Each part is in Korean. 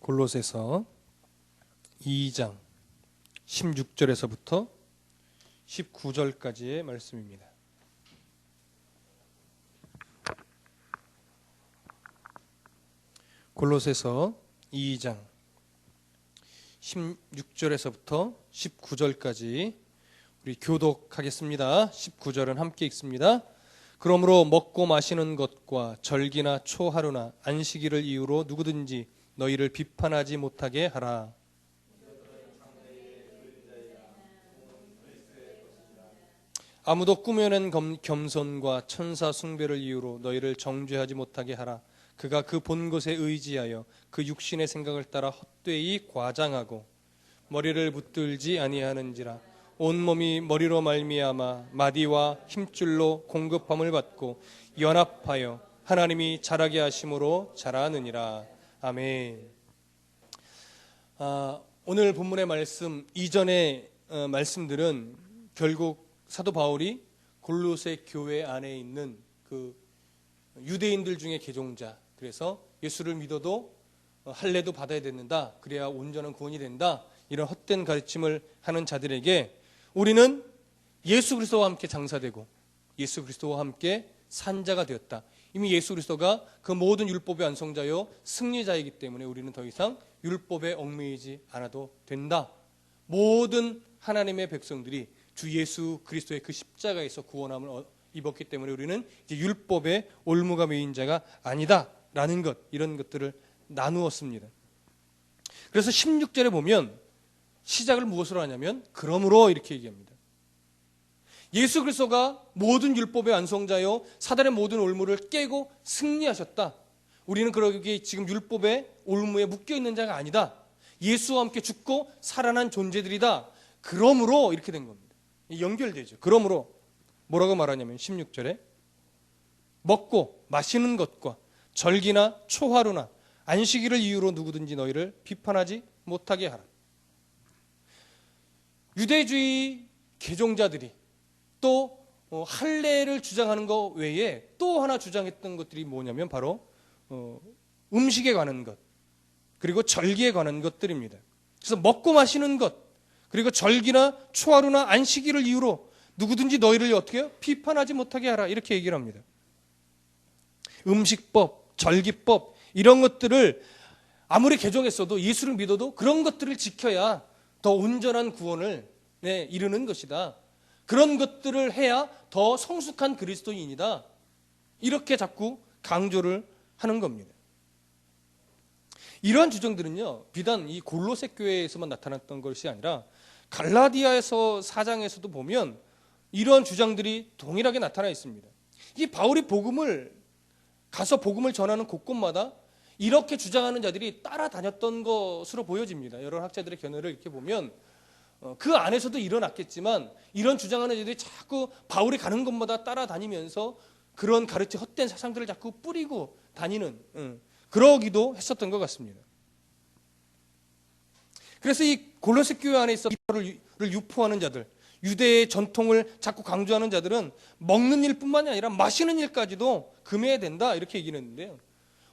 골로새서 2장 16절에서부터 19절까지의 말씀입니다. 골로새서 2장 16절에서부터 19절까지 우리 교독하겠습니다. 19절은 함께 읽습니다. 그러므로 먹고 마시는 것과 절기나 초하루나 안식일을 이유로 누구든지 너희를 비판하지 못하게 하라. 아무도 꾸며낸 겸손과 천사 숭배를 이유로 너희를 정죄하지 못하게 하라. 그가 그 본 것에 의지하여 그 육신의 생각을 따라 헛되이 과장하고 머리를 붙들지 아니하는지라. 온몸이 머리로 말미암아 마디와 힘줄로 공급함을 받고 연합하여 하나님이 자라게 하심으로 자라느니라. 아멘. 오늘 본문의 말씀 이전의 말씀들은 결국 사도 바울이 골로새 교회 안에 있는 그 유대인들 중에 개종자, 그래서 예수를 믿어도 할례도 받아야 된다, 그래야 온전한 구원이 된다, 이런 헛된 가르침을 하는 자들에게 우리는 예수 그리스도와 함께 장사되고 예수 그리스도와 함께 산자가 되었다. 이미 예수 그리스도가 그 모든 율법의 완성자요 승리자이기 때문에 우리는 더 이상 율법에 얽매이지 않아도 된다. 모든 하나님의 백성들이 주 예수 그리스도의 그 십자가에서 구원함을 입었기 때문에 우리는 이제 율법의 올무가 메인 자가 아니다라는 것, 이런 것들을 나누었습니다. 그래서 16절에 보면 시작을 무엇으로 하냐면 그러므로 이렇게 얘기합니다. 예수 그리스도가 모든 율법의 완성자요 사단의 모든 올무를 깨고 승리하셨다. 우리는 그러기에 지금 율법의 올무에 묶여있는 자가 아니다. 예수와 함께 죽고 살아난 존재들이다. 그러므로 이렇게 된 겁니다. 연결되죠. 그러므로 뭐라고 말하냐면 16절에 먹고 마시는 것과 절기나 초하루나 안식일을 이유로 누구든지 너희를 비판하지 못하게 하라. 유대주의 개종자들이 또 할례를 주장하는 것 외에 또 하나 주장했던 것들이 뭐냐면 바로 음식에 관한 것, 그리고 절기에 관한 것들입니다. 그래서 먹고 마시는 것, 그리고 절기나 초하루나 안식일을 이유로 누구든지 너희를 어떻게 해요? 비판하지 못하게 하라, 이렇게 얘기를 합니다. 음식법, 절기법, 이런 것들을 아무리 개종했어도 예수를 믿어도 그런 것들을 지켜야 더 온전한 구원을 이루는 것이다. 그런 것들을 해야 더 성숙한 그리스도인이다. 이렇게 자꾸 강조를 하는 겁니다. 이러한 주장들은요, 비단 이 골로새 교회에서만 나타났던 것이 아니라 갈라디아에서 4장에서도 보면 이러한 주장들이 동일하게 나타나 있습니다. 이 바울이 복음을 전하는 곳곳마다 이렇게 주장하는 자들이 따라다녔던 것으로 보여집니다. 여러 학자들의 견해를 이렇게 보면 그 안에서도 일어났겠지만 이런 주장하는 자들이 자꾸 바울이 가는 곳마다 따라다니면서 그런 헛된 사상들을 자꾸 뿌리고 다니는, 그러기도 했었던 것 같습니다. 그래서 이 골로새 교회 안에 있어 이를 유포하는 자들, 유대의 전통을 자꾸 강조하는 자들은 먹는 일뿐만이 아니라 마시는 일까지도 금해야 된다, 이렇게 얘기를 했는데요.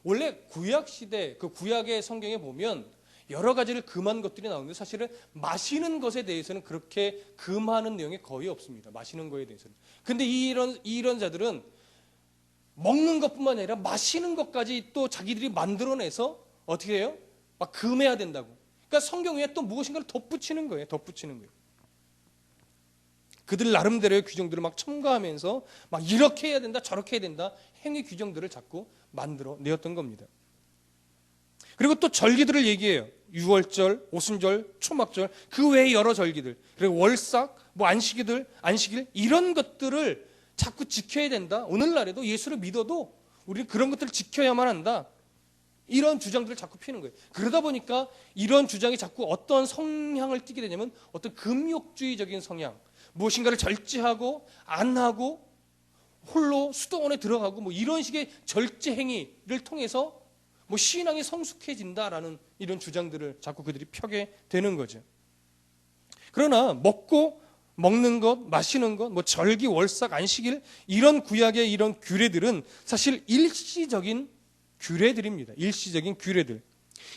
원래 구약 시대, 그 구약의 성경에 보면 여러 가지를 금한 것들이 나오는데 사실은 마시는 것에 대해서는 그렇게 금하는 내용이 거의 없습니다. 마시는 것에 대해서는. 근데 이런 자들은 먹는 것뿐만 아니라 마시는 것까지 또 자기들이 만들어내서 어떻게 해요? 막 금해야 된다고. 그러니까 성경 위에 또 무엇인가를 덧붙이는 거예요. 그들 나름대로의 규정들을 막 첨가하면서 막 이렇게 해야 된다, 저렇게 해야 된다, 행위 규정들을 자꾸 만들어 내었던 겁니다. 그리고 또 절기들을 얘기해요. 유월절, 오순절, 초막절, 그 외에 여러 절기들, 그리고 월삭, 안식일 이런 것들을 자꾸 지켜야 된다. 오늘날에도 예수를 믿어도 우리는 그런 것들을 지켜야만 한다. 이런 주장들을 자꾸 피는 거예요. 그러다 보니까 이런 주장이 자꾸 어떤 성향을 띠게 되냐면 어떤 금욕주의적인 성향, 무엇인가를 절제하고 안 하고 홀로 수도원에 들어가고 이런 식의 절제 행위를 통해서 신앙이 성숙해진다라는 이런 주장들을 자꾸 그들이 펴게 되는 거죠. 그러나 먹는 것, 마시는 것, 절기, 월삭, 안식일, 이런 구약의 이런 규례들은 사실 일시적인 규례들입니다. 일시적인 규례들.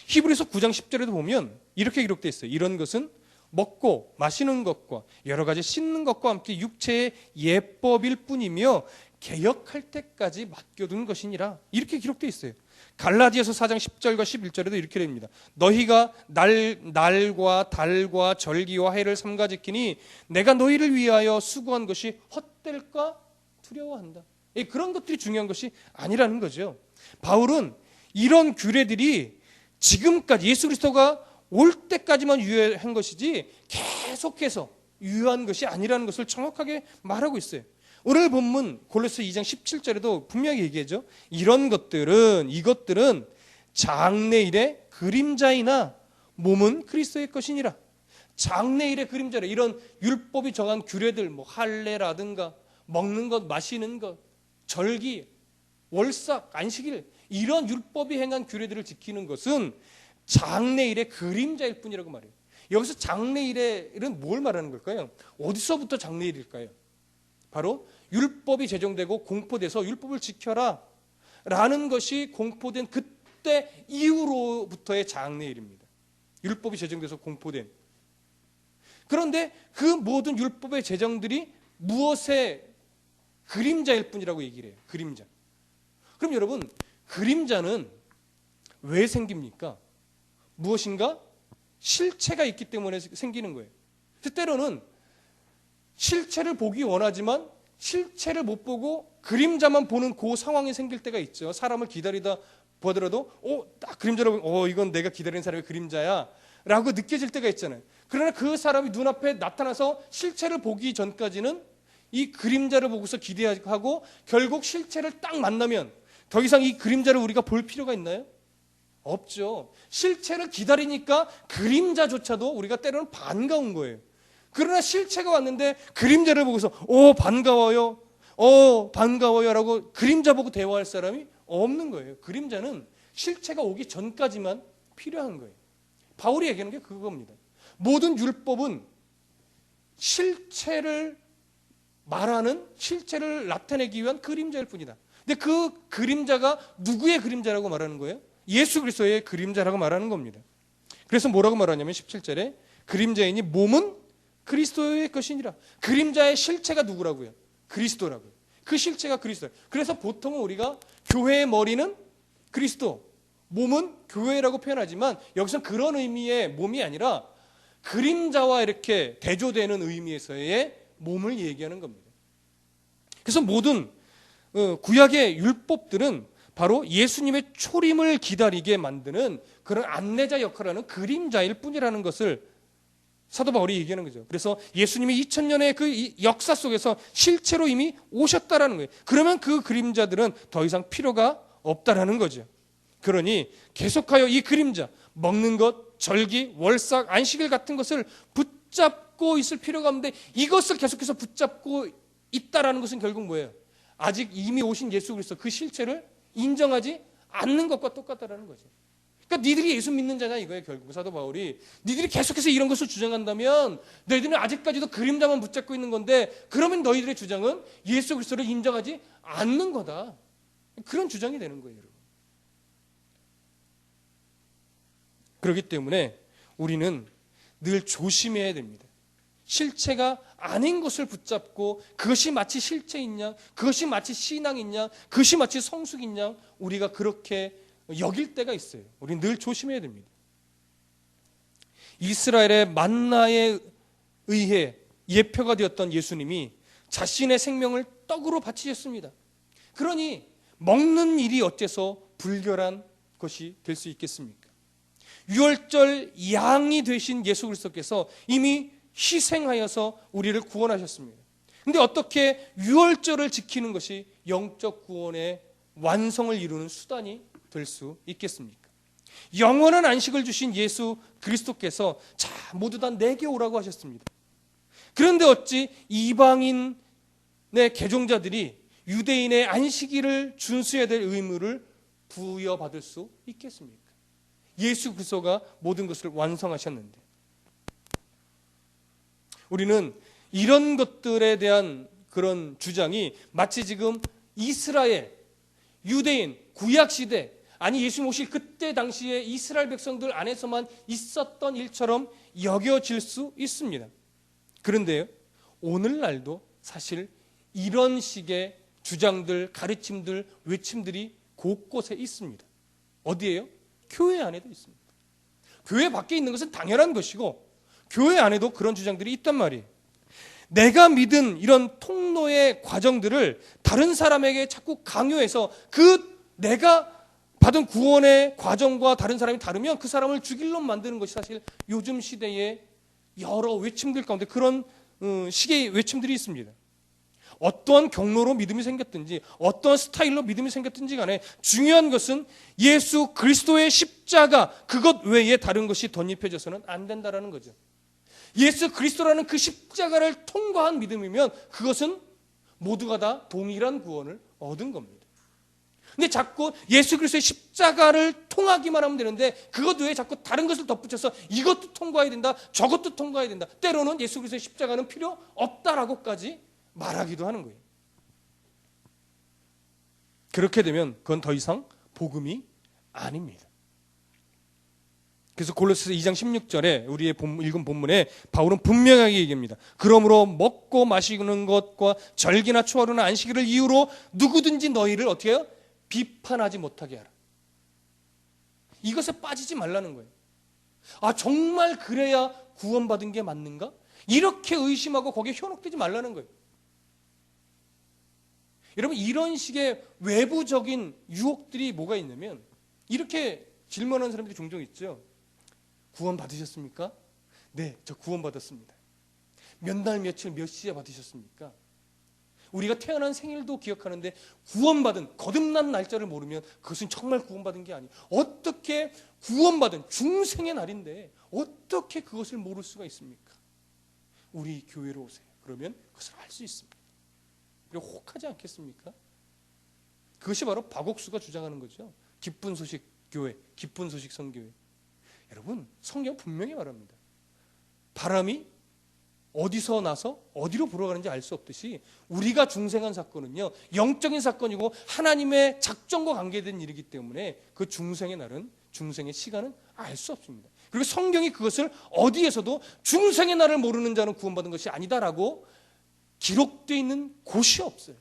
히브리서 9장 10절에도 보면 이렇게 기록되어 있어요. 이런 것은 먹고 마시는 것과 여러 가지 씻는 것과 함께 육체의 예법일 뿐이며 개역할 때까지 맡겨둔 것이니라. 이렇게 기록되어 있어요. 갈라디아서 4장 10절과 11절에도 이렇게 됩니다. 너희가 날과 달과 절기와 해를 삼가 지키니 내가 너희를 위하여 수고한 것이 헛될까 두려워한다. 그런 것들이 중요한 것이 아니라는 거죠. 바울은 이런 규례들이 지금까지 예수 그리스도가 올 때까지만 유효한 것이지 계속해서 유효한 것이 아니라는 것을 정확하게 말하고 있어요. 오늘 본문 골로새 2장 17절에도 분명히 얘기하죠. 이것들은 장래일의 그림자이나 몸은 그리스도의 것이니라. 장래일의 그림자라. 이런 율법이 정한 규례들, 뭐 할례라든가 먹는 것, 마시는 것, 절기, 월삭, 안식일, 이런 율법이 행한 규례들을 지키는 것은 장래일의 그림자일 뿐이라고 말해요. 여기서 장래일은 뭘 말하는 걸까요? 어디서부터 장래일일까요? 바로 율법이 제정되고 공포돼서 율법을 지켜라 라는 것이 공포된 그때 이후로부터의 장래일입니다. 율법이 제정돼서 공포된. 그런데 그 모든 율법의 제정들이 무엇의 그림자일 뿐이라고 얘기를 해요. 그림자. 그럼 여러분, 그림자는 왜 생깁니까? 무엇인가 실체가 있기 때문에 생기는 거예요. 때로는 실체를 보기 원하지만 실체를 못 보고 그림자만 보는 그 상황이 생길 때가 있죠. 사람을 기다리다 보더라도 딱 그림자로 이건 내가 기다리는 사람의 그림자야 라고 느껴질 때가 있잖아요. 그러나 그 사람이 눈앞에 나타나서 실체를 보기 전까지는 이 그림자를 보고서 기대하고 결국 실체를 딱 만나면 더 이상 이 그림자를 우리가 볼 필요가 있나요? 없죠. 실체를 기다리니까 그림자조차도 우리가 때로는 반가운 거예요. 그러나 실체가 왔는데 그림자를 보고서 반가워요. 반가워요 라고 그림자 보고 대화할 사람이 없는 거예요. 그림자는 실체가 오기 전까지만 필요한 거예요. 바울이 얘기하는 게 그겁니다. 모든 율법은 실체를 말하는, 실체를 나타내기 위한 그림자일 뿐이다. 근데 그 그림자가 누구의 그림자라고 말하는 거예요? 예수 그리스도의 그림자라고 말하는 겁니다. 그래서 뭐라고 말하냐면 17절에 그림자이니 몸은 그리스도의 것이니라. 그림자의 실체가 누구라고요? 그리스도라고요. 그 실체가 그리스도. 그래서 보통은 우리가 교회의 머리는 그리스도, 몸은 교회라고 표현하지만 여기서는 그런 의미의 몸이 아니라 그림자와 이렇게 대조되는 의미에서의 몸을 얘기하는 겁니다. 그래서 모든 구약의 율법들은 바로 예수님의 초림을 기다리게 만드는 그런 안내자 역할을 하는 그림자일 뿐이라는 것을 사도 바울이 얘기하는 거죠. 그래서 예수님이 2000년의 그 역사 속에서 실체로 이미 오셨다라는 거예요. 그러면 그 그림자들은 더 이상 필요가 없다라는 거죠. 그러니 계속하여 이 그림자, 먹는 것, 절기, 월삭, 안식일 같은 것을 붙잡고 있을 필요가 없는데 이것을 계속해서 붙잡고 있다라는 것은 결국 뭐예요? 아직 이미 오신 예수 그리스도 그 실체를 인정하지 않는 것과 똑같다라는 거죠. 그러니까 니들이 예수 믿는 자냐 이거예요. 결국 사도 바울이 니들이 계속해서 이런 것을 주장한다면 너희들은 아직까지도 그림자만 붙잡고 있는 건데 그러면 너희들의 주장은 예수 그리스도를 인정하지 않는 거다. 그런 주장이 되는 거예요. 여러분. 그렇기 때문에 우리는 늘 조심해야 됩니다. 실체가 아닌 것을 붙잡고 그것이 마치 실체인 양, 그것이 마치 신앙인 양, 그것이 마치 성숙인 양 우리가 그렇게 여길 때가 있어요. 우리는 늘 조심해야 됩니다. 이스라엘의 만나에 의해 예표가 되었던 예수님이 자신의 생명을 떡으로 바치셨습니다. 그러니 먹는 일이 어째서 불결한 것이 될 수 있겠습니까? 유월절 양이 되신 예수 그리스도께서 이미 희생하여서 우리를 구원하셨습니다. 그런데 어떻게 유월절을 지키는 것이 영적 구원의 완성을 이루는 수단이 될 수 있겠습니까? 영원한 안식을 주신 예수 그리스도께서 자 모두 다 내게 오라고 하셨습니다. 그런데 어찌 이방인의 개종자들이 유대인의 안식일을 준수해야 될 의무를 부여받을 수 있겠습니까? 예수 그리스도가 모든 것을 완성하셨는데 우리는 이런 것들에 대한 그런 주장이 마치 지금 이스라엘, 유대인, 구약시대 아니 예수님 오실 그때 당시에 이스라엘 백성들 안에서만 있었던 일처럼 여겨질 수 있습니다. 그런데요, 오늘날도 사실 이런 식의 주장들, 가르침들, 외침들이 곳곳에 있습니다. 어디예요? 교회 안에도 있습니다. 교회 밖에 있는 것은 당연한 것이고 교회 안에도 그런 주장들이 있단 말이에요. 내가 믿은 이런 통로의 과정들을 다른 사람에게 자꾸 강요해서 내가 받은 구원의 과정과 다른 사람이 다르면 그 사람을 죽일 놈 만드는 것이 사실 요즘 시대의 여러 외침들 가운데 그런 식의 외침들이 있습니다. 어떠한 경로로 믿음이 생겼든지 어떠한 스타일로 믿음이 생겼든지 간에 중요한 것은 예수 그리스도의 십자가 그것 외에 다른 것이 덧입혀져서는 안 된다는 거죠. 예수 그리스도라는 그 십자가를 통과한 믿음이면 그것은 모두가 다 동일한 구원을 얻은 겁니다. 근데 자꾸 예수 그리스도의 십자가를 통하기만 하면 되는데 그것 외에 자꾸 다른 것을 덧붙여서 이것도 통과해야 된다, 저것도 통과해야 된다. 때로는 예수 그리스도의 십자가는 필요 없다라고까지 말하기도 하는 거예요. 그렇게 되면 그건 더 이상 복음이 아닙니다. 그래서 골로새서 2장 16절에 우리의 읽은 본문에 바울은 분명하게 얘기합니다. 그러므로 먹고 마시는 것과 절기나 초하루나 안식일을 이유로 누구든지 너희를 어떻게 해요? 비판하지 못하게 하라. 이것에 빠지지 말라는 거예요. 아, 정말 그래야 구원받은 게 맞는가? 이렇게 의심하고 거기에 현혹되지 말라는 거예요. 여러분, 이런 식의 외부적인 유혹들이 뭐가 있냐면 이렇게 질문하는 사람들이 종종 있죠. 구원 받으셨습니까? 네, 저 구원 받았습니다. 몇 날 며칠 몇 시에 받으셨습니까? 우리가 태어난 생일도 기억하는데 구원받은 거듭난 날짜를 모르면 그것은 정말 구원받은 게 아니에요. 어떻게 구원받은 중생의 날인데 어떻게 그것을 모를 수가 있습니까? 우리 교회로 오세요. 그러면 그것을 알 수 있습니다. 그리고 혹하지 않겠습니까? 그것이 바로 박옥수가 주장하는 거죠. 기쁜 소식 교회, 기쁜 소식 선교회. 여러분, 성경 분명히 말합니다. 바람이 어디서 나서 어디로 불어가는지 알 수 없듯이 우리가 중생한 사건은요, 영적인 사건이고 하나님의 작정과 관계된 일이기 때문에 그 중생의 날은, 중생의 시간은 알 수 없습니다. 그리고 성경이 그것을 어디에서도 중생의 날을 모르는 자는 구원받은 것이 아니다라고 기록되어 있는 곳이 없어요.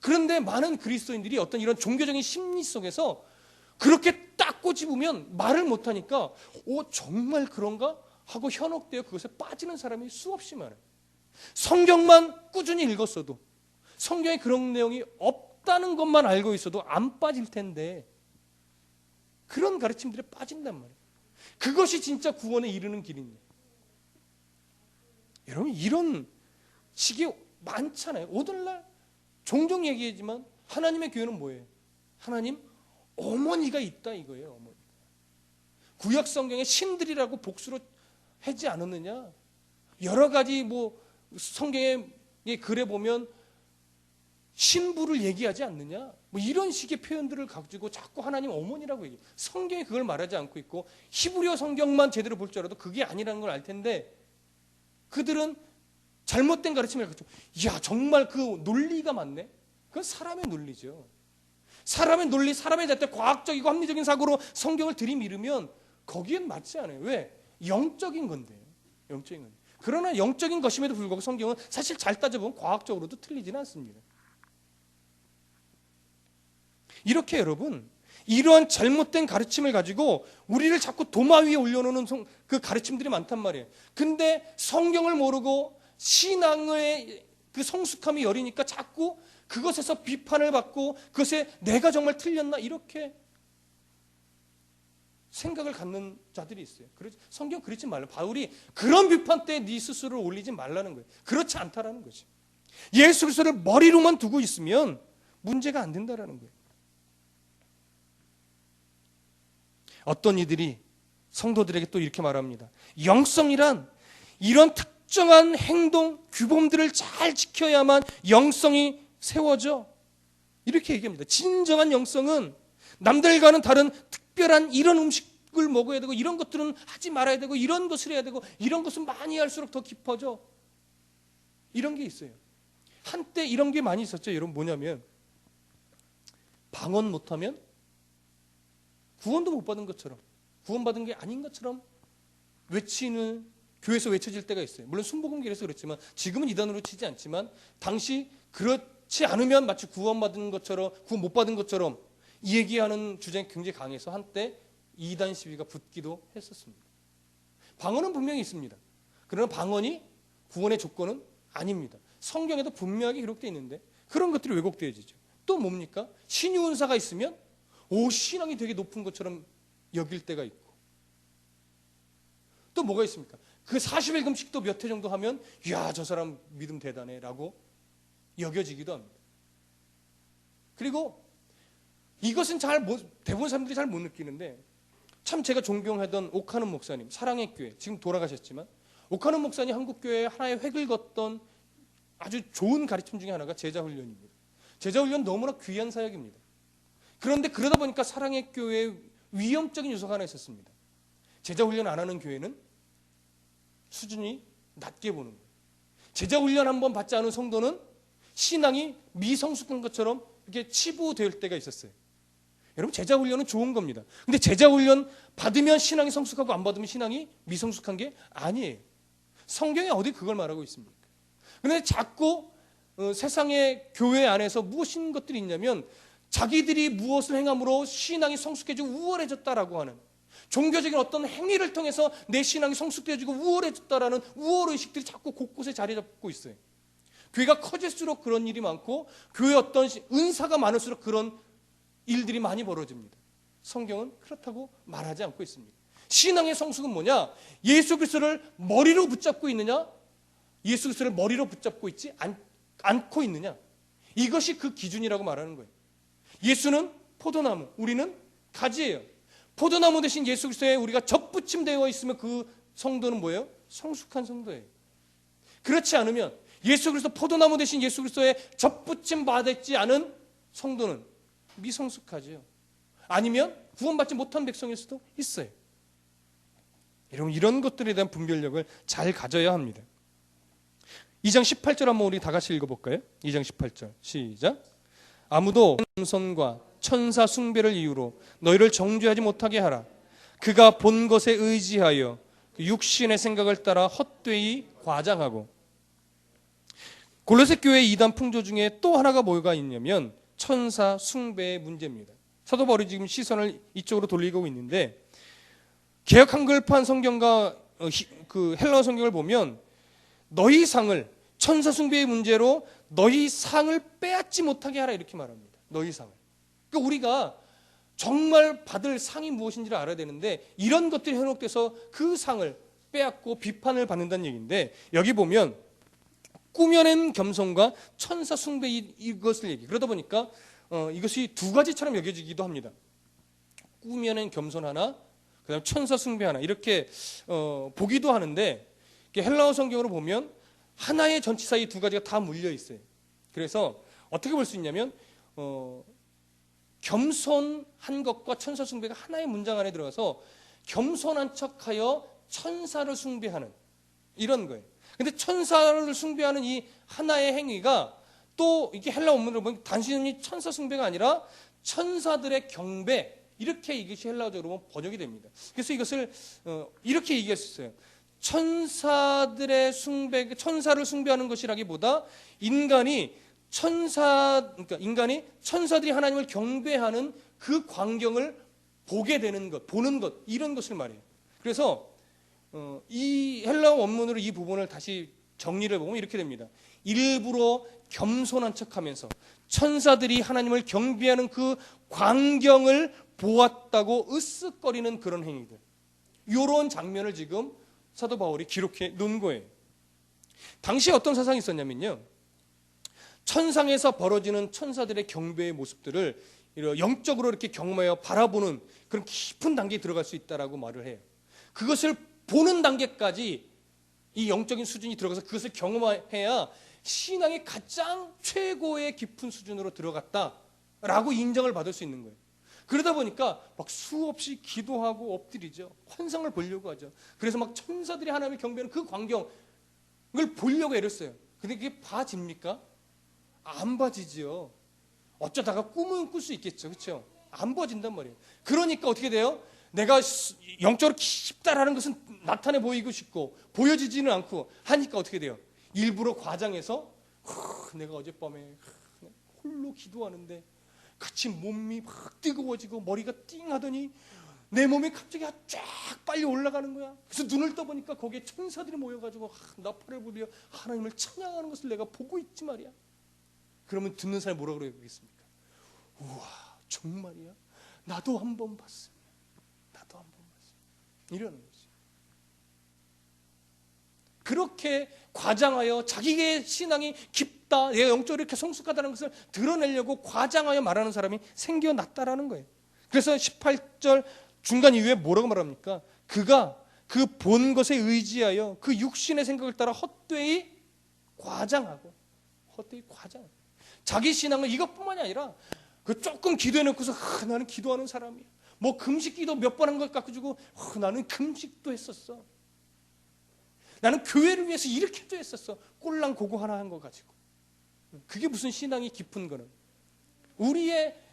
그런데 많은 그리스도인들이 어떤 이런 종교적인 심리 속에서 그렇게 딱 꼬집으면 말을 못하니까 정말 그런가? 하고 현혹되어 그것에 빠지는 사람이 수없이 많아요. 성경만 꾸준히 읽었어도, 성경에 그런 내용이 없다는 것만 알고 있어도 안 빠질 텐데 그런 가르침들에 빠진단 말이에요. 그것이 진짜 구원에 이르는 길이냐. 여러분, 이런 식이 많잖아요. 오늘날 종종 얘기하지만 하나님의 교회는 뭐예요? 하나님 어머니가 있다 이거예요. 어머니가. 구약 성경에 신들이라고 복수로 하지 않았느냐? 여러 가지 성경의 글에 보면 신부를 얘기하지 않느냐? 이런 식의 표현들을 가지고 자꾸 하나님 어머니라고 얘기해요. 성경이 그걸 말하지 않고 있고 히브리어 성경만 제대로 볼 줄 알아도 그게 아니라는 걸 알 텐데 그들은 잘못된 가르침을 가지고 이야 정말 그 논리가 맞네? 그건 사람의 논리죠. 사람의 논리, 사람의 잣대, 과학적이고 합리적인 사고로 성경을 들이밀으면 거기엔 맞지 않아요. 왜? 영적인 건데요. 영적인 건데. 그러나 영적인 것임에도 불구하고 성경은 사실 잘 따져보면 과학적으로도 틀리지는 않습니다. 이렇게 여러분, 이러한 잘못된 가르침을 가지고 우리를 자꾸 도마 위에 올려놓는 그 가르침들이 많단 말이에요. 근데 성경을 모르고 신앙의 그 성숙함이 여리니까 자꾸 그것에서 비판을 받고 그것에 내가 정말 틀렸나 이렇게 생각을 갖는 자들이 있어요. 성경 그러지 말라. 바울이 그런 비판 때 네 스스로를 올리지 말라는 거예요. 그렇지 않다라는 거죠. 예수 그리스도를 머리로만 두고 있으면 문제가 안 된다라는 거예요. 어떤 이들이 성도들에게 또 이렇게 말합니다. 영성이란 이런 특정한 행동, 규범들을 잘 지켜야만 영성이 세워져. 이렇게 얘기합니다. 진정한 영성은 남들과는 다른 특별한 이런 음식을 먹어야 되고 이런 것들은 하지 말아야 되고 이런 것을 해야 되고 이런 것은 많이 할수록 더 깊어져. 이런 게 있어요. 한때 이런 게 많이 있었죠. 여러분 뭐냐면 방언 못하면 구원도 못 받은 것처럼, 구원받은 게 아닌 것처럼 외치는, 교회에서 외쳐질 때가 있어요. 물론 순복음교회에서 그랬지만, 지금은 이단으로 치지 않지만, 당시 그렇지 않으면 마치 구원받은 것처럼, 구원 못 받은 것처럼 이 얘기하는 주장이 굉장히 강해서 한때 이단 시위가 붙기도 했었습니다. 방언은 분명히 있습니다. 그러나 방언이 구원의 조건은 아닙니다. 성경에도 분명하게 기록되어 있는데 그런 것들이 왜곡되어지죠. 또 뭡니까? 신유은사가 있으면 신앙이 되게 높은 것처럼 여길 때가 있고, 또 뭐가 있습니까? 그 40일 금식도 몇 회 정도 하면 이야, 저 사람 믿음 대단해 라고 여겨지기도 합니다. 그리고 이것은 대부분 사람들이 잘 못 느끼는데, 참 제가 존경하던 오카는 목사님, 사랑의 교회, 지금 돌아가셨지만 오카는 목사님 한국교회에 하나의 획을 걷던 아주 좋은 가르침 중에 하나가 제자훈련입니다. 제자훈련 너무나 귀한 사역입니다. 그런데 그러다 보니까 사랑의 교회에 위험적인 요소가 하나 있었습니다. 제자훈련 안 하는 교회는 수준이 낮게 보는 거예요. 제자훈련 한번 받지 않은 성도는 신앙이 미성숙한 것처럼 이렇게 치부될 때가 있었어요. 여러분, 제자훈련은 좋은 겁니다. 근데 제자훈련 받으면 신앙이 성숙하고 안 받으면 신앙이 미성숙한 게 아니에요. 성경에 어디 그걸 말하고 있습니까? 그런데 자꾸 세상의 교회 안에서 무엇인 것들이 있냐면, 자기들이 무엇을 행함으로 신앙이 성숙해지고 우월해졌다라고 하는, 종교적인 어떤 행위를 통해서 내 신앙이 성숙해지고 우월해졌다라는 우월의식들이 자꾸 곳곳에 자리 잡고 있어요. 교회가 커질수록 그런 일이 많고, 교회 어떤 은사가 많을수록 그런 일들이 많이 벌어집니다. 성경은 그렇다고 말하지 않고 있습니다. 신앙의 성숙은 뭐냐? 예수 그리스도를 머리로 붙잡고 있느냐? 예수 그리스도를 머리로 붙잡고 있지 않고 있느냐? 이것이 그 기준이라고 말하는 거예요. 예수는 포도나무, 우리는 가지예요. 포도나무 대신 예수 그리스도에 우리가 접붙임되어 있으면 그 성도는 뭐예요? 성숙한 성도예요. 그렇지 않으면, 예수 그리스도 포도나무 대신 예수 그리스도에 접붙임 받지 않은 성도는 미성숙하지요. 아니면 구원받지 못한 백성일 수도 있어요. 여러분, 이런 것들에 대한 분별력을 잘 가져야 합니다. 2장 18절 한번 우리 다 같이 읽어볼까요? 2장 18절 시작. 아무도 겸손과 천사 숭배를 이유로 너희를 정죄하지 못하게 하라. 그가 본 것에 의지하여 육신의 생각을 따라 헛되이 과장하고. 골로새 교회 이단 풍조 중에 또 하나가 뭐가 있냐면 천사 숭배의 문제입니다. 사도 바울이 지금 시선을 이쪽으로 돌리고 있는데, 개역 한글판 성경과 그 헬라어 성경을 보면 너희 상을, 천사 숭배의 문제로 너희 상을 빼앗지 못하게 하라 이렇게 말합니다. 너희 상을. 그러니까 우리가 정말 받을 상이 무엇인지를 알아야 되는데, 이런 것들이 현혹돼서 그 상을 빼앗고 비판을 받는다는 얘기인데, 여기 보면 꾸며낸 겸손과 천사 숭배 이것을 얘기. 그러다 보니까 이것이 두 가지처럼 여겨지기도 합니다. 꾸며낸 겸손 하나, 그다음 천사 숭배 하나, 이렇게 보기도 하는데, 헬라어 성경으로 보면 하나의 전치사 이 두 가지가 다 물려 있어요. 그래서 어떻게 볼 수 있냐면 겸손한 것과 천사 숭배가 하나의 문장 안에 들어가서 겸손한 척하여 천사를 숭배하는 이런 거예요. 근데 천사를 숭배하는 이 하나의 행위가 또 이게 헬라 원문으로 보면 단순히 천사 숭배가 아니라 천사들의 경배, 이렇게 이것이 헬라어적으로 보면 번역이 됩니다. 그래서 이것을 이렇게 얘기할 수 있어요. 천사들의 숭배, 천사를 숭배하는 것이라기보다 인간이 천사들이 하나님을 경배하는 그 광경을 보게 되는 것, 보는 것, 이런 것을 말해요. 그래서 이 헬라어 원문으로 이 부분을 다시 정리를 해보면 이렇게 됩니다. 일부러 겸손한 척하면서 천사들이 하나님을 경배하는 그 광경을 보았다고 으쓱거리는 그런 행위들, 이런 장면을 지금 사도 바울이 기록해 놓은 거예요. 당시에 어떤 사상이 있었냐면요, 천상에서 벌어지는 천사들의 경배의 모습들을 영적으로 이렇게 경험하여 바라보는 그런 깊은 단계에 들어갈 수 있다라고 말을 해요. 그것을 보는 단계까지 이 영적인 수준이 들어가서 그것을 경험해야 신앙의 가장 최고의 깊은 수준으로 들어갔다라고 인정을 받을 수 있는 거예요. 그러다 보니까 막 수없이 기도하고 엎드리죠. 환상을 보려고 하죠. 그래서 막 천사들이 하나님을 경배하는 그 광경을 보려고 애를 써요. 근데 그게 봐집니까? 안 봐지죠. 어쩌다가 꿈은 꿀 수 있겠죠. 그렇죠? 안 보여진단 말이에요. 그러니까 어떻게 돼요? 내가 영적으로 깊다라는 것은 나타내 보이고 싶고 보여지지는 않고 하니까 어떻게 돼요? 일부러 과장해서 내가 어젯밤에 홀로 기도하는데 같이 몸이 막 뜨거워지고 머리가 띵하더니 내 몸이 갑자기 쫙 빨리 올라가는 거야. 그래서 눈을 떠보니까 거기에 천사들이 모여가지고 나팔을 불며 하나님을 찬양하는 것을 내가 보고 있지 말이야. 그러면 듣는 사람이 뭐라 그러겠습니까? 우와, 정말이야? 나도 한 번 봤으면, 나도 한 번 봤으면, 이러는 거지. 그렇게 과장하여 자기의 신앙이 깊다, 내가 영적으로 이렇게 성숙하다는 것을 드러내려고 과장하여 말하는 사람이 생겨났다라는 거예요. 그래서 18절 중간 이후에 뭐라고 말합니까? 그가 그 본 것에 의지하여 그 육신의 생각을 따라 헛되이 과장하고, 자기 신앙은 이것뿐만이 아니라 그 조금 기도해놓고서 나는 기도하는 사람이야. 뭐 금식 기도 몇 번 한 것 가지고 나는 금식도 했었어. 나는 교회를 위해서 이렇게도 했었어. 꼴랑 고거 하나 한 거 가지고. 그게 무슨 신앙이 깊은 거는.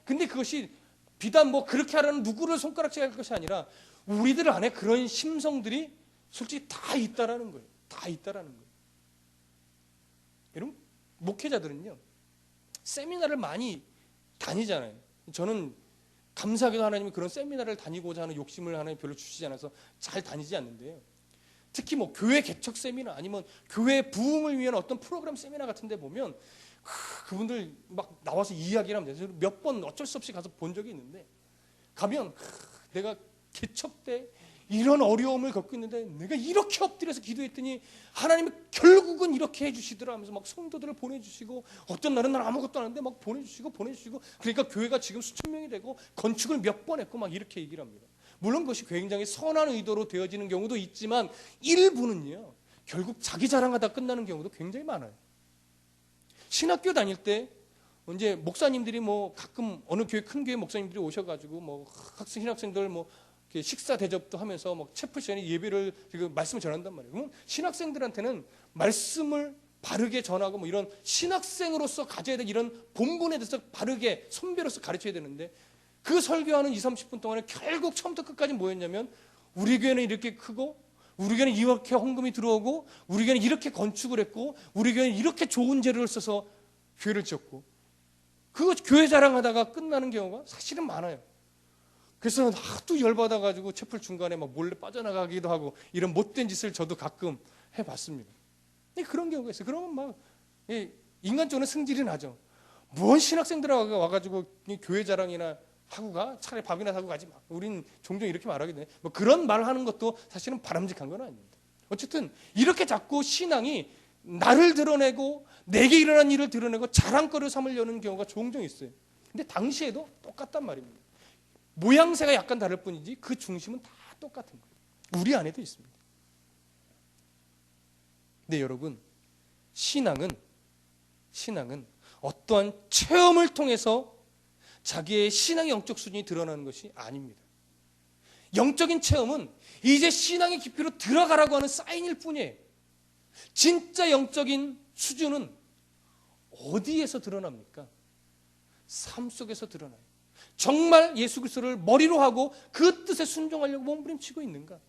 근데 그것이 비단 뭐 그렇게 하라는 누구를 손가락질할 것이 아니라 우리들 안에 그런 심성들이 솔직히 다 있다라는 거예요. 다 있다라는 거예요. 여러분, 목회자들은요, 세미나를 많이 다니잖아요. 저는 감사하게도 하나님이 그런 세미나를 다니고자 하는 욕심을 하나님 별로 주시지 않아서 잘 다니지 않는데요. 특히 뭐 교회 개척 세미나 아니면 교회 부흥을 위한 어떤 프로그램 세미나 같은 데 보면 그분들 막 나와서 이야기를 하면 돼요. 몇 번 어쩔 수 없이 가서 본 적이 있는데 가면 내가 개척 때 이런 어려움을 겪고 있는데 내가 이렇게 엎드려서 기도했더니 하나님이 결국은 이렇게 해주시더라 하면서 막 성도들을 보내주시고 어떤 날은 난 아무것도 안 하는데 막 보내주시고 그러니까 교회가 지금 수천 명이 되고 건축을 몇 번 했고 막 이렇게 얘기를 합니다. 물론 그것이 굉장히 선한 의도로 되어지는 경우도 있지만 일부는요 결국 자기 자랑하다 끝나는 경우도 굉장히 많아요. 신학교 다닐 때 이제 목사님들이 뭐 가끔 어느 교회 큰 교회 목사님들이 오셔가지고 뭐 학생 신학생들 뭐 식사 대접도 하면서 뭐 체프 시간에 예배를 말씀을 전한단 말이에요. 그러면 신학생들한테는 말씀을 바르게 전하고 뭐 이런 신학생으로서 가져야 될 이런 본분에 대해서 바르게 선배로서 가르쳐야 되는데 그 설교하는 20-30분 동안에 결국 처음부터 끝까지 뭐였냐면 우리 교회는 이렇게 크고 우리 교회는 이렇게 헌금이 들어오고 우리 교회는 이렇게 건축을 했고 우리 교회는 이렇게 좋은 재료를 써서 교회를 지었고 그거 교회 자랑하다가 끝나는 경우가 사실은 많아요. 그래서 하도 열받아가지고 채플 중간에 막 몰래 빠져나가기도 하고 이런 못된 짓을 저도 가끔 해봤습니다. 그런 경우가 있어요. 그러면 막 인간적으로 승질이 나죠. 뭔 신학생들하고 와가지고 교회 자랑이나 하고 가? 차라리 밥이나 사고 가지 마. 우린 종종 이렇게 말하게 돼. 뭐 그런 말을 하는 것도 사실은 바람직한 건 아닙니다. 어쨌든 이렇게 자꾸 신앙이 나를 드러내고 내게 일어난 일을 드러내고 자랑거리를 삼으려는 경우가 종종 있어요. 근데 당시에도 똑같단 말입니다. 모양새가 약간 다를 뿐이지 그 중심은 다 똑같은 거예요. 우리 안에도 있습니다. 근데 여러분, 신앙은 어떠한 체험을 통해서 자기의 신앙의 영적 수준이 드러나는 것이 아닙니다. 영적인 체험은 이제 신앙의 깊이로 들어가라고 하는 사인일 뿐이에요. 진짜 영적인 수준은 어디에서 드러납니까? 삶 속에서 드러나요. 정말 예수 그리스도를 머리로 하고 그 뜻에 순종하려고 몸부림치고 있는가?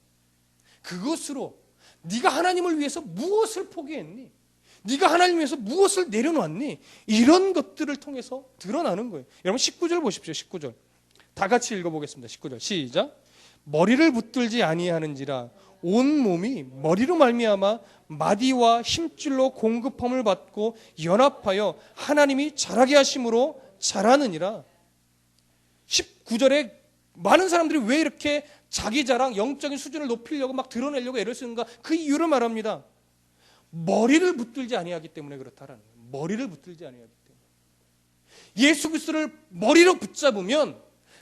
그것으로 네가 하나님을 위해서 무엇을 포기했니? 네가 하나님을 위해서 무엇을 내려놓았니? 이런 것들을 통해서 드러나는 거예요. 여러분 19절 보십시오. 19절 다 같이 읽어보겠습니다. 19절 시작. 머리를 붙들지 아니하는지라 온 몸이 머리로 말미암아 마디와 힘줄로 공급함을 받고 연합하여 하나님이 자라게 하심으로 자라느니라. 19절에 많은 사람들이 왜 이렇게 자기 자랑, 영적인 수준을 높이려고 막 드러내려고 애를 쓰는가? 그 이유를 말합니다. 머리를 붙들지 아니하기 때문에 그렇다라는 거예요. 머리를 붙들지 아니하기 때문에. 예수 그리스도를 머리로 붙잡으면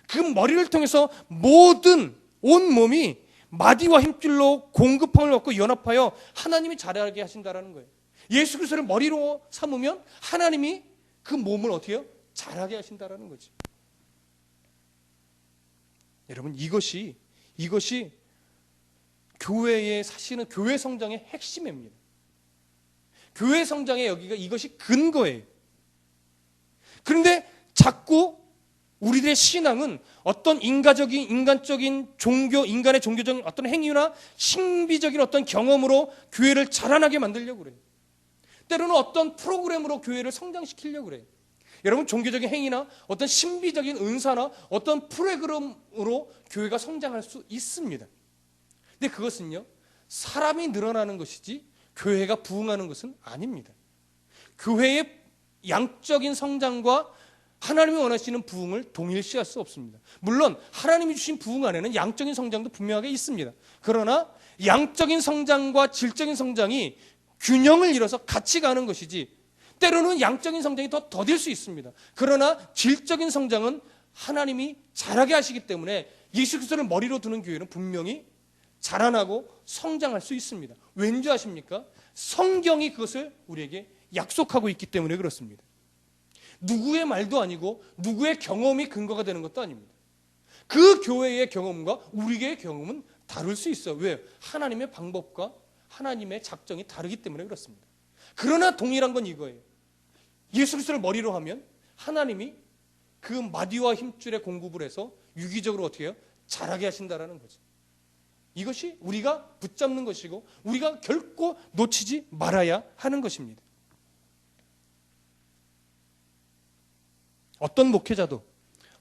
그 머리를 통해서 모든 온 몸이 마디와 힘줄로 공급함을 받고 연합하여 하나님이 자라게 하신다라는 거예요. 예수 그리스도를 머리로 삼으면 하나님이 그 몸을 어떻게 해요? 자라게 하신다라는 거지. 여러분 이것이 교회의 사실은 교회 성장의 핵심입니다. 교회 성장의 여기가 이것이 근거예요. 그런데 자꾸 우리들의 신앙은 어떤 인간적인 종교, 인간의 종교적인 어떤 행위나 신비적인 어떤 경험으로 교회를 자라나게 만들려고 그래요. 때로는 어떤 프로그램으로 교회를 성장시키려고 그래요. 여러분, 종교적인 행위나 어떤 신비적인 은사나 어떤 프로그램으로 교회가 성장할 수 있습니다. 근데 그것은요, 사람이 늘어나는 것이지 교회가 부흥하는 것은 아닙니다. 교회의 양적인 성장과 하나님이 원하시는 부흥을 동일시할 수 없습니다. 물론 하나님이 주신 부흥 안에는 양적인 성장도 분명하게 있습니다. 그러나 양적인 성장과 질적인 성장이 균형을 이뤄서 같이 가는 것이지, 때로는 양적인 성장이 더 더딜 수 있습니다. 그러나 질적인 성장은 하나님이 잘하게 하시기 때문에 예수 그리스도를 머리로 두는 교회는 분명히 자라나고 성장할 수 있습니다. 왠지 아십니까? 성경이 그것을 우리에게 약속하고 있기 때문에 그렇습니다. 누구의 말도 아니고 누구의 경험이 근거가 되는 것도 아닙니다. 그 교회의 경험과 우리의 경험은 다를 수 있어요. 왜요? 하나님의 방법과 하나님의 작정이 다르기 때문에 그렇습니다. 그러나 동일한 건 이거예요. 예수 그리스도를 머리로 하면 하나님이 그 마디와 힘줄에 공급을 해서 유기적으로 어떻게 해요? 자라게 하신다라는 거죠. 이것이 우리가 붙잡는 것이고 우리가 결코 놓치지 말아야 하는 것입니다. 어떤 목회자도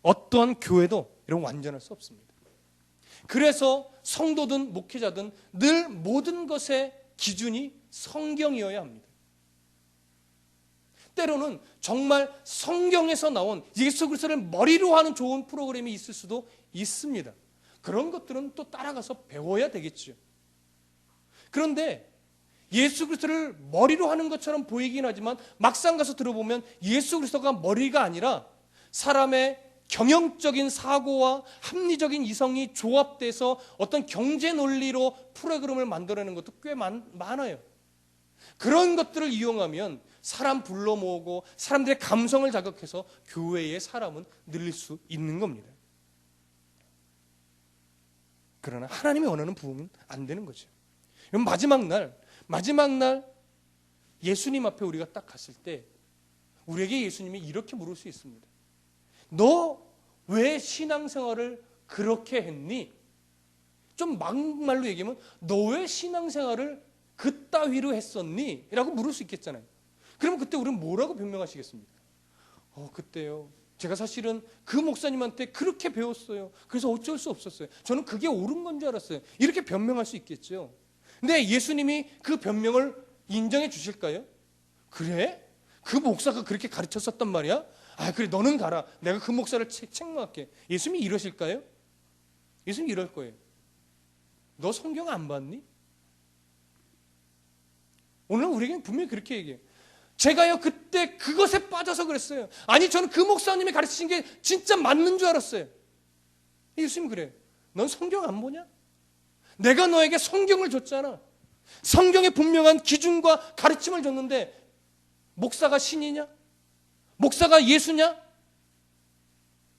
어떠한 교회도 이런 완전할 수 없습니다. 그래서 성도든 목회자든 늘 모든 것의 기준이 성경이어야 합니다. 때로는 정말 성경에서 나온 예수 그리스도를 머리로 하는 좋은 프로그램이 있을 수도 있습니다. 그런 것들은 또 따라가서 배워야 되겠죠. 그런데 예수 그리스도를 머리로 하는 것처럼 보이긴 하지만 막상 가서 들어보면 예수 그리스도가 머리가 아니라 사람의 경영적인 사고와 합리적인 이성이 조합돼서 어떤 경제 논리로 프로그램을 만들어내는 것도 꽤 많아요. 그런 것들을 이용하면 사람 불러 모으고 사람들의 감성을 자극해서 교회의 사람은 늘릴 수 있는 겁니다. 그러나 하나님이 원하는 부흥은 안 되는 거죠. 마지막 날 예수님 앞에 우리가 딱 갔을 때 우리에게 예수님이 이렇게 물을 수 있습니다. 너 왜 신앙생활을 그렇게 했니? 좀 막말로 얘기하면 너 왜 신앙생활을 그따위로 했었니? 라고 물을 수 있겠잖아요. 그러면 그때 우리는 뭐라고 변명하시겠습니까? 그때요, 제가 사실은 그 목사님한테 그렇게 배웠어요. 그래서 어쩔 수 없었어요. 저는 그게 옳은 건 줄 알았어요. 이렇게 변명할 수 있겠죠. 근데 예수님이 그 변명을 인정해 주실까요? 그래? 그 목사가 그렇게 가르쳤었단 말이야? 그래, 너는 가라. 내가 그 목사를 책망할게. 예수님이 이러실까요? 예수님이 이럴 거예요. 너 성경 안 봤니? 오늘 우리에게는 분명히 그렇게 얘기해요. 제가요 그때 그것에 빠져서 그랬어요. 아니, 저는 그 목사님이 가르치신 게 진짜 맞는 줄 알았어요. 예수님 그래. 넌 성경 안 보냐? 내가 너에게 성경을 줬잖아. 성경의 분명한 기준과 가르침을 줬는데 목사가 신이냐? 목사가 예수냐?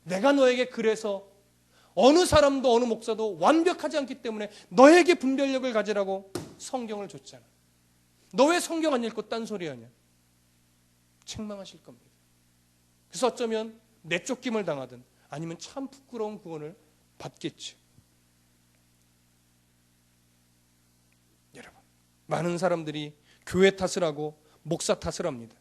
내가 너에게 그래서 어느 사람도 어느 목사도 완벽하지 않기 때문에 너에게 분별력을 가지라고 성경을 줬잖아. 너 왜 성경 안 읽고 딴소리 하냐? 책망하실 겁니다. 그래서 어쩌면 내쫓김을 당하든 아니면 참 부끄러운 구원을 받겠죠. 여러분, 많은 사람들이 교회 탓을 하고 목사 탓을 합니다.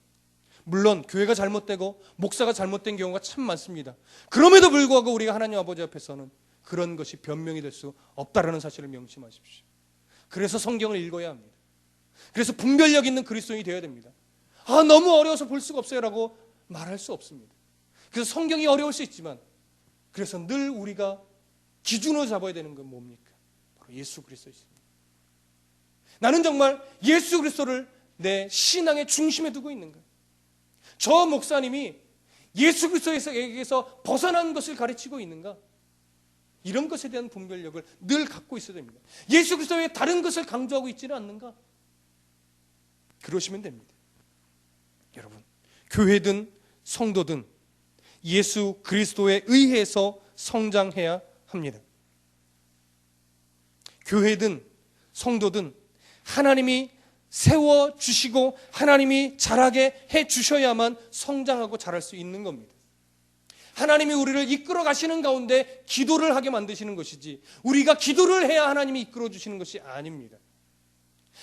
물론 교회가 잘못되고 목사가 잘못된 경우가 참 많습니다. 그럼에도 불구하고 우리가 하나님 아버지 앞에서는 그런 것이 변명이 될 수 없다라는 사실을 명심하십시오. 그래서 성경을 읽어야 합니다. 그래서 분별력 있는 그리스도인이 되어야 됩니다. 너무 어려워서 볼 수가 없어요 라고 말할 수 없습니다. 그래서 성경이 어려울 수 있지만 그래서 늘 우리가 기준으로 잡아야 되는 건 뭡니까? 바로 예수 그리스도이십니다. 나는 정말 예수 그리스도를 내 신앙의 중심에 두고 있는가? 저 목사님이 예수 그리스도에게서 벗어난 것을 가르치고 있는가? 이런 것에 대한 분별력을 늘 갖고 있어야 됩니다. 예수 그리스도의 다른 것을 강조하고 있지는 않는가? 그러시면 됩니다. 여러분, 교회든 성도든 예수 그리스도에 의해서 성장해야 합니다. 교회든 성도든 하나님이 세워주시고 하나님이 자라게 해주셔야만 성장하고 자랄 수 있는 겁니다. 하나님이 우리를 이끌어 가시는 가운데 기도를 하게 만드시는 것이지, 우리가 기도를 해야 하나님이 이끌어 주시는 것이 아닙니다.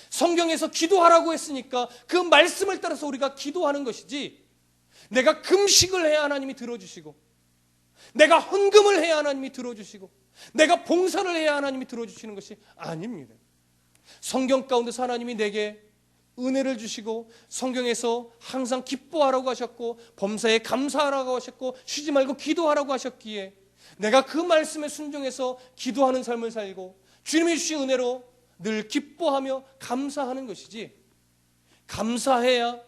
성경에서 기도하라고 했으니까 그 말씀을 따라서 우리가 기도하는 것이지, 내가 금식을 해야 하나님이 들어주시고, 내가 헌금을 해야 하나님이 들어주시고, 내가 봉사를 해야 하나님이 들어주시는 것이 아닙니다. 성경 가운데서 하나님이 내게 은혜를 주시고, 성경에서 항상 기뻐하라고 하셨고, 범사에 감사하라고 하셨고, 쉬지 말고 기도하라고 하셨기에 내가 그 말씀에 순종해서 기도하는 삶을 살고, 주님이 주신 은혜로 늘 기뻐하며 감사하는 것이지, 감사해야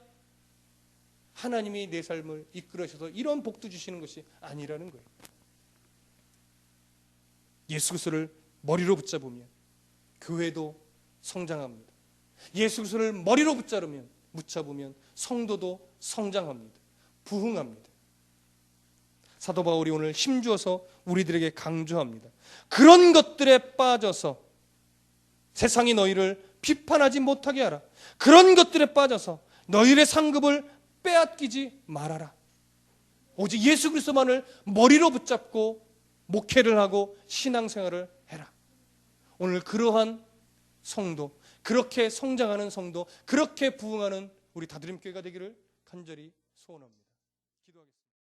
하나님이 내 삶을 이끌으셔서 이런 복도 주시는 것이 아니라는 거예요. 예수 그리스도를 머리로 붙잡으면 교회도 성장합니다. 예수 그리스도를 머리로 붙잡으면 성도도 성장합니다. 부흥합니다. 사도 바울이 오늘 힘주어서 우리들에게 강조합니다. 그런 것들에 빠져서 세상이 너희를 비판하지 못하게 하라. 그런 것들에 빠져서 너희의 상급을 빼앗기지 말아라. 오직 예수 그리스도만을 머리로 붙잡고 목회를 하고 신앙생활을 해라. 오늘 그러한 성도, 그렇게 성장하는 성도, 그렇게 부흥하는 우리 다드림교회가 되기를 간절히 소원합니다.